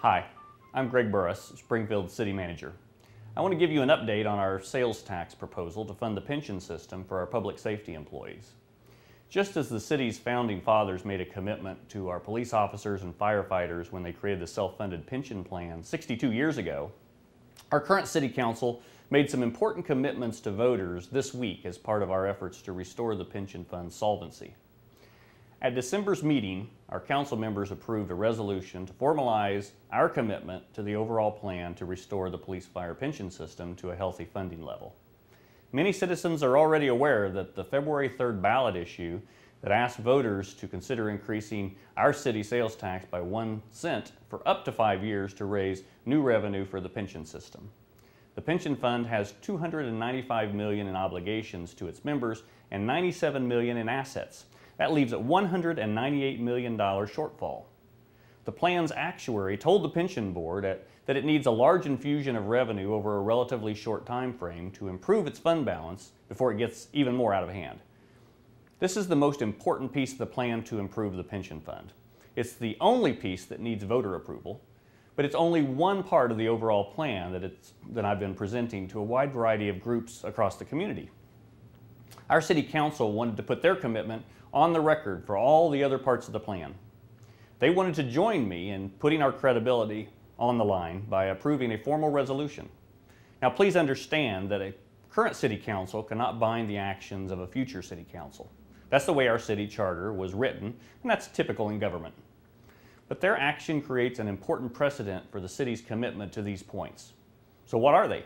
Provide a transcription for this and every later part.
Hi, I'm Greg Burris, Springfield City Manager. I want to give you an update on our sales tax proposal to fund the pension system for our public safety employees. Just as the city's founding fathers made a commitment to our police officers and firefighters when they created the self-funded pension plan 62 years ago, our current City Council made some important commitments to voters this week as part of our efforts to restore the pension fund's solvency. At December's meeting, our council members approved a resolution to formalize our commitment to the overall plan to restore the police fire pension system to a healthy funding level. Many citizens are already aware that the February 3rd ballot issue that asked voters to consider increasing our city sales tax by 1 cent for up to 5 years to raise new revenue for the pension system. The pension fund has $295 million in obligations to its members and $97 million in assets. That leaves a $198 million shortfall. The plan's actuary told the pension board that it needs a large infusion of revenue over a relatively short time frame to improve its fund balance before it gets even more out of hand. This is the most important piece of the plan to improve the pension fund. It's the only piece that needs voter approval, but it's only one part of the overall plan that I've been presenting to a wide variety of groups across the community. Our City Council wanted to put their commitment on the record for all the other parts of the plan. They wanted to join me in putting our credibility on the line by approving a formal resolution. Now please understand that a current City Council cannot bind the actions of a future City Council. That's the way our city charter was written, and that's typical in government. But their action creates an important precedent for the city's commitment to these points. So what are they?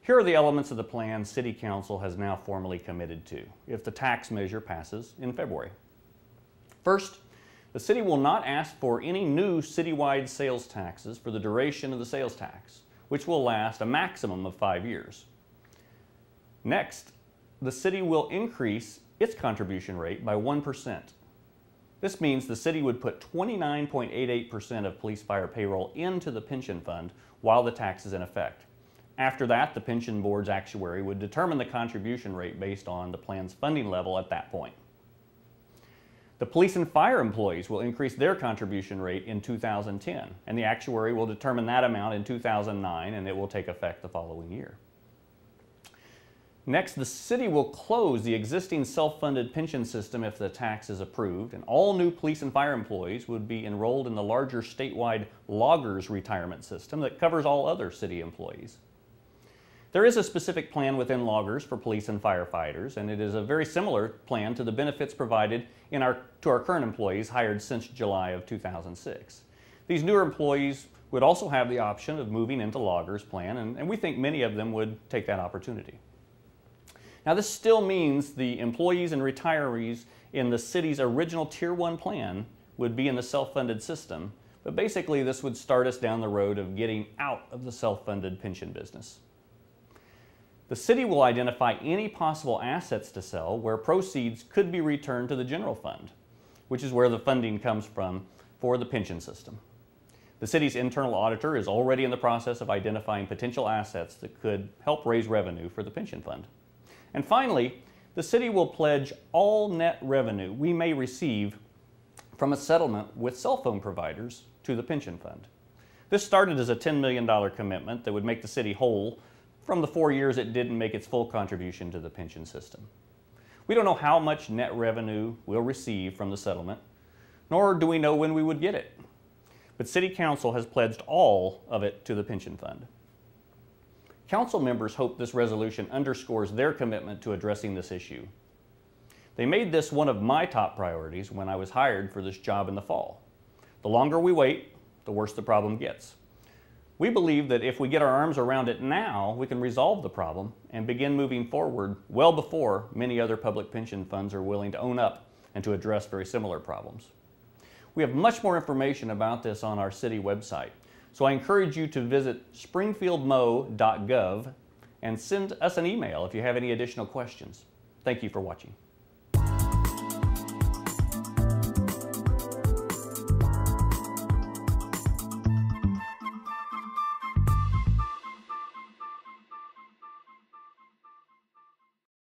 Here are the elements of the plan City Council has now formally committed to, if the tax measure passes in February. First, the city will not ask for any new citywide sales taxes for the duration of the sales tax, which will last a maximum of 5 years. Next, the city will increase its contribution rate by 1%. This means the city would put 29.88% of police fire payroll into the pension fund while the tax is in effect. After that, the pension board's actuary would determine the contribution rate based on the plan's funding level at that point. The police and fire employees will increase their contribution rate in 2010, and the actuary will determine that amount in 2009, and it will take effect the following year. Next, the city will close the existing self-funded pension system if the tax is approved, and all new police and fire employees would be enrolled in the larger statewide loggers retirement system that covers all other city employees. There is a specific plan within loggers for police and firefighters, and it is a very similar plan to the benefits provided to our current employees hired since July of 2006. These newer employees would also have the option of moving into loggers plan, and we think many of them would take that opportunity. Now this still means the employees and retirees in the city's original Tier 1 plan would be in the self-funded system, but basically this would start us down the road of getting out of the self-funded pension business. The city will identify any possible assets to sell where proceeds could be returned to the general fund, which is where the funding comes from for the pension system. The city's internal auditor is already in the process of identifying potential assets that could help raise revenue for the pension fund. And finally, the city will pledge all net revenue we may receive from a settlement with cell phone providers to the pension fund. This started as a $10 million commitment that would make the city whole from the 4 years it didn't make its full contribution to the pension system. We don't know how much net revenue we'll receive from the settlement, nor do we know when we would get it. But City Council has pledged all of it to the pension fund. Council members hope this resolution underscores their commitment to addressing this issue. They made this one of my top priorities when I was hired for this job in the fall. The longer we wait, the worse the problem gets. We believe that if we get our arms around it now, we can resolve the problem and begin moving forward well before many other public pension funds are willing to own up and to address very similar problems. We have much more information about this on our city website, so I encourage you to visit springfieldmo.gov and send us an email if you have any additional questions. Thank you for watching.